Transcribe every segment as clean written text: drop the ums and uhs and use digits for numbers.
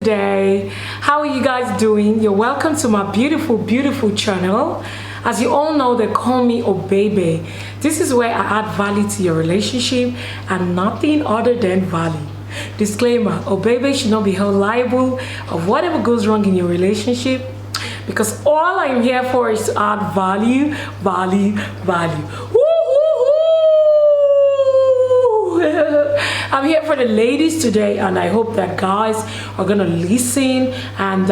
today. How are you guys doing? You're welcome to my beautiful channel. As you all know, they call me Obebe. This is where I add value to your relationship and nothing other than value. Disclaimer: Obebe should not be held liable of whatever goes wrong in your relationship, because all I'm here for is to add value. I'm here for the ladies today, and I hope that guys are gonna listen. And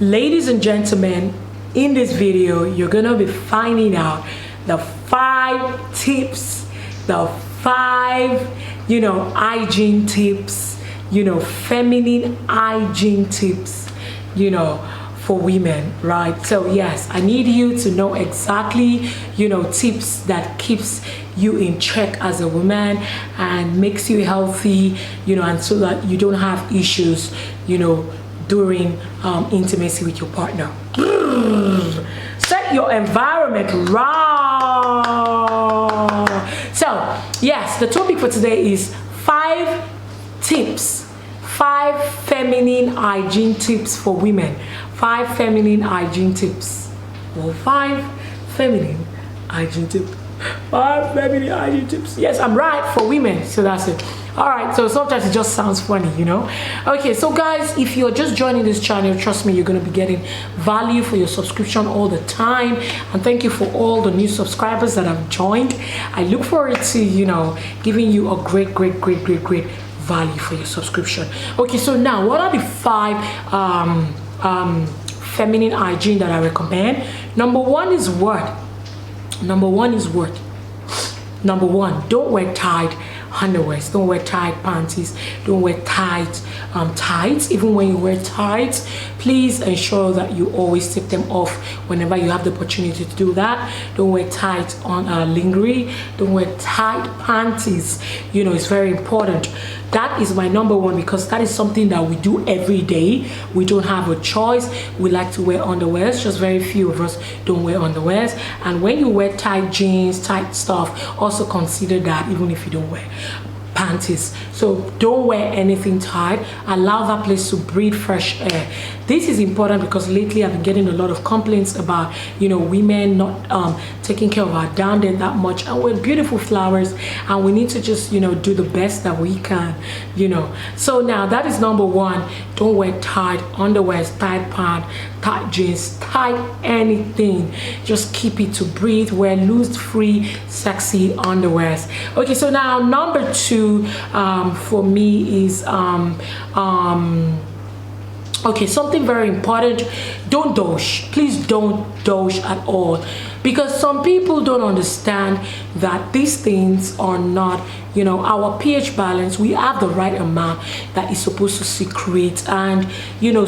ladies and gentlemen, in this video you're gonna be finding out the 5 tips, the 5 hygiene tips, feminine hygiene tips, for women, right? So yes, I need you to know exactly tips that keeps you in check as a woman and makes you healthy, and so that you don't have issues during intimacy with your partner. Set your environment right. So yes, the topic for today is 5 tips, 5 feminine hygiene tips for women. 5 feminine hygiene tips, or 5 feminine hygiene tips. 5 feminine hygiene tips. Yes, I'm right, for women. So that's it. All right, so sometimes it just sounds funny, Okay, so guys, if you're just joining this channel, trust me, you're going to be getting value for your subscription all the time. And thank you for all the new subscribers that have joined. I look forward to giving you a great value for your subscription. Okay, so now what are the 5 feminine hygiene that I recommend? Number one is what? Number one, don't wear tight underwears, don't wear tight panties, don't wear tight tights. Even when you wear tights, please ensure that you always take them off whenever you have the opportunity to do that. Don't wear tight on lingerie, don't wear tight panties. It's very important. That is my number one, because that is something that we do every day. We don't have a choice. We like to wear underwears. Just very few of us don't wear underwears. And when you wear tight jeans, tight stuff, also consider that, even if you don't wear panties. So don't wear anything tight. Allow that place to breathe fresh air. This is important because lately I've been getting a lot of complaints about women not taking care of our down there that much, and we're beautiful flowers, and we need to just do the best that we can. So now that is number one. Don't wear tight underwear, tight pant, tight jeans, tight anything. Just keep it to breathe. Wear loose, free, sexy underwears. Okay, so now number 2 for me is okay, something very important. Don't douche. Please don't douche at all, because some people don't understand that these things are not our pH balance. We have the right amount that is supposed to secrete, and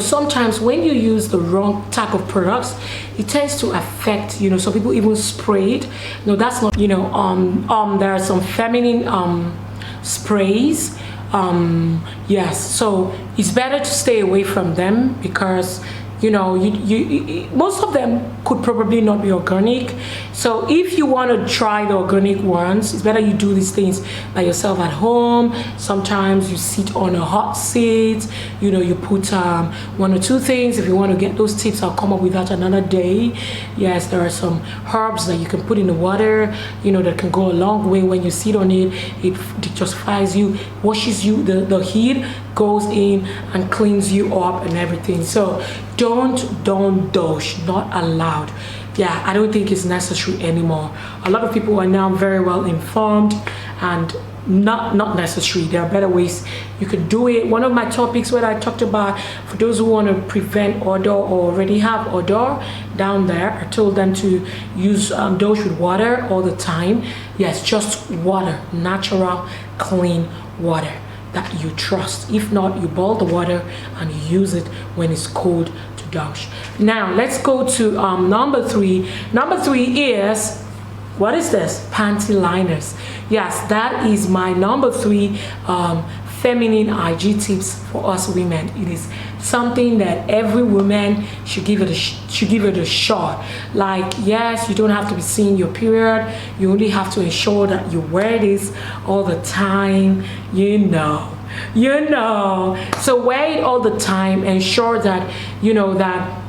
sometimes when you use the wrong type of products, it tends to affect some people even spray it. No, that's not there are some feminine sprays. Yes, so it's better to stay away from them, because most of them could probably not be organic. So if you want to try the organic ones, it's better you do these things by yourself at home. Sometimes you sit on a hot seat, you put 1 or 2 things. If you want to get those tips, I'll come up with that another day. Yes, there are some herbs that you can put in the water, that can go a long way. When you sit on it, it detoxifies you, washes you, the heat goes in and cleans you up and everything. So don't douche, not allowed. Yeah, I don't think it's necessary anymore. A lot of people are now very well informed, and not necessary. There are better ways you could do it. One of my topics where I talked about, for those who want to prevent odor or already have odor down there, I told them to use douche with water all the time. Yes, just water, natural clean water that you trust. If not, you boil the water and use it when it's cold to douche. Now let's go to number 3. Number 3 is, what is this? Panty liners. Yes, that is my number 3 feminine hygiene tips for us women. It is something that every woman should give it a shot. Like, yes, you don't have to be seeing your period. You only have to ensure that you wear this all the time. you know. So wear it all the time. Ensure that you know that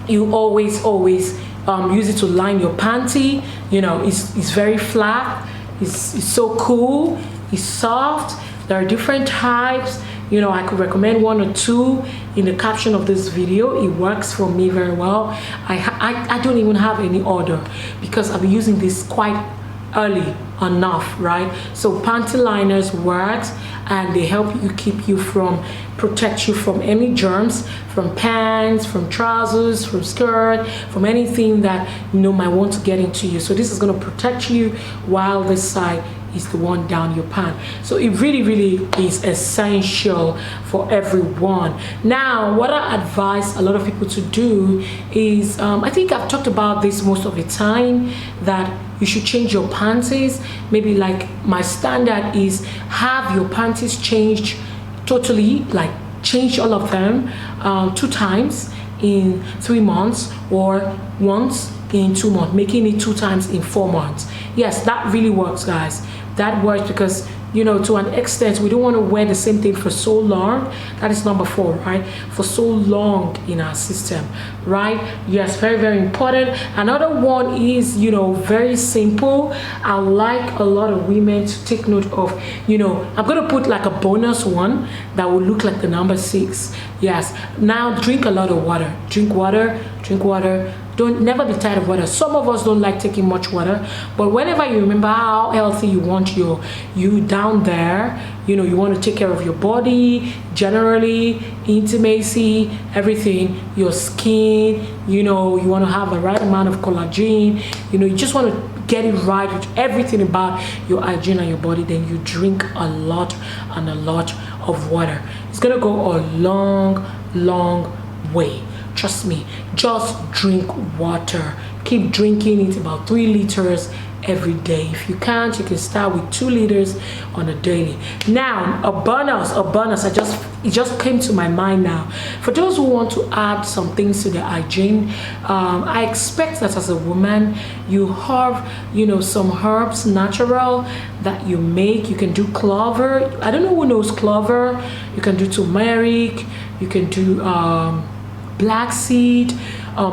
you always use it to line your panty. You know, it's very flat. It's so cool. It's soft. There are different types. You know, I could recommend one or two in the caption of this video. It works for me very well. I don't even have any order because I've been using this quite early enough, right? So panty liners works, and they help you protect you from any germs, from pants, from trousers, from skirt, from anything that you know might want to get into you. So this is going to protect you, while this side is the one down your pant. So it really is essential for everyone. Now, what I advise a lot of people to do is, I think I've talked about this most of the time, that you should change your panties. Maybe like my standard is have your panties changed totally, like change all of them 2 times in 3 months, or once in 2 months, making it 2 times in 4 months. Yes, that really works, guys. That works because, you know, to an extent, we don't want to wear the same thing for so long. That is number 4, right? For so long in our system, right? Yes, very important. Another one is, you know, very simple. I like a lot of women to take note of, you know, I'm going to put like a bonus one that will look like the number 6. Yes. Now drink a lot of water. Drink water. Don't never be tired of water. Some of us don't like taking much water, but whenever you remember how healthy you want you down there, you know, you want to take care of your body, generally, intimacy, everything, your skin, you know, you want to have the right amount of collagen, you know, you just want to get it right with everything about your hygiene and your body, then you drink a lot of water. It's gonna go a long way. Trust me, just drink water. Keep drinking it, about 3 liters every day. If you can't, you can start with 2 liters on a daily. Now, a bonus, it just came to my mind now. For those who want to add some things to their hygiene, I expect that as a woman, you have, you know, some herbs, natural, that you make. You can do clover. I don't know who knows clover. You can do turmeric. You can do black seed.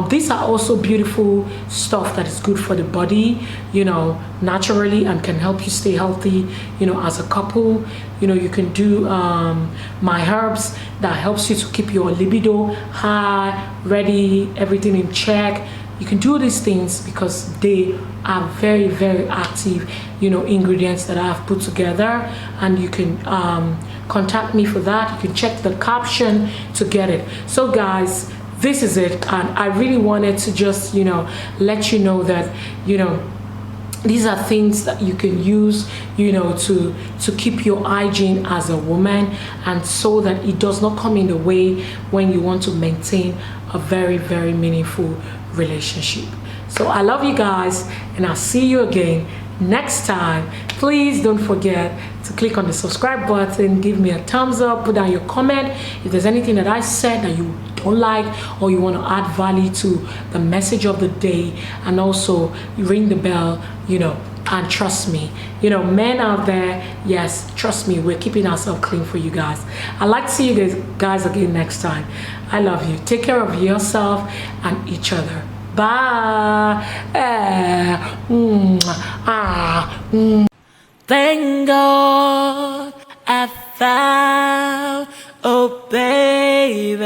These are also beautiful stuff that is good for the body, you know, naturally, and can help you stay healthy, you know, as a couple. You know, you can do my herbs that helps you to keep your libido high, ready, everything in check. You can do these things because they are very active, you know, ingredients that I've put together, and you can contact me for that. You can check the caption to get it. So guys, this is it, and I really wanted to just, you know, let you know that, you know, these are things that you can use, you know, to keep your hygiene as a woman, and so that it does not come in the way when you want to maintain a very meaningful relationship. So I love you guys, and I'll see you again next time. Please don't forget to click on the subscribe button, give me a thumbs up, put down your comment if there's anything that I said that you don't like, or you want to add value to the message of the day, and also ring the bell, you know. And trust me, you know, men out there, yes, trust me, we're keeping ourselves clean for you guys. I'd like to see you guys again next time. I love you. Take care of yourself and each other. Bye. Thank God I found, oh baby.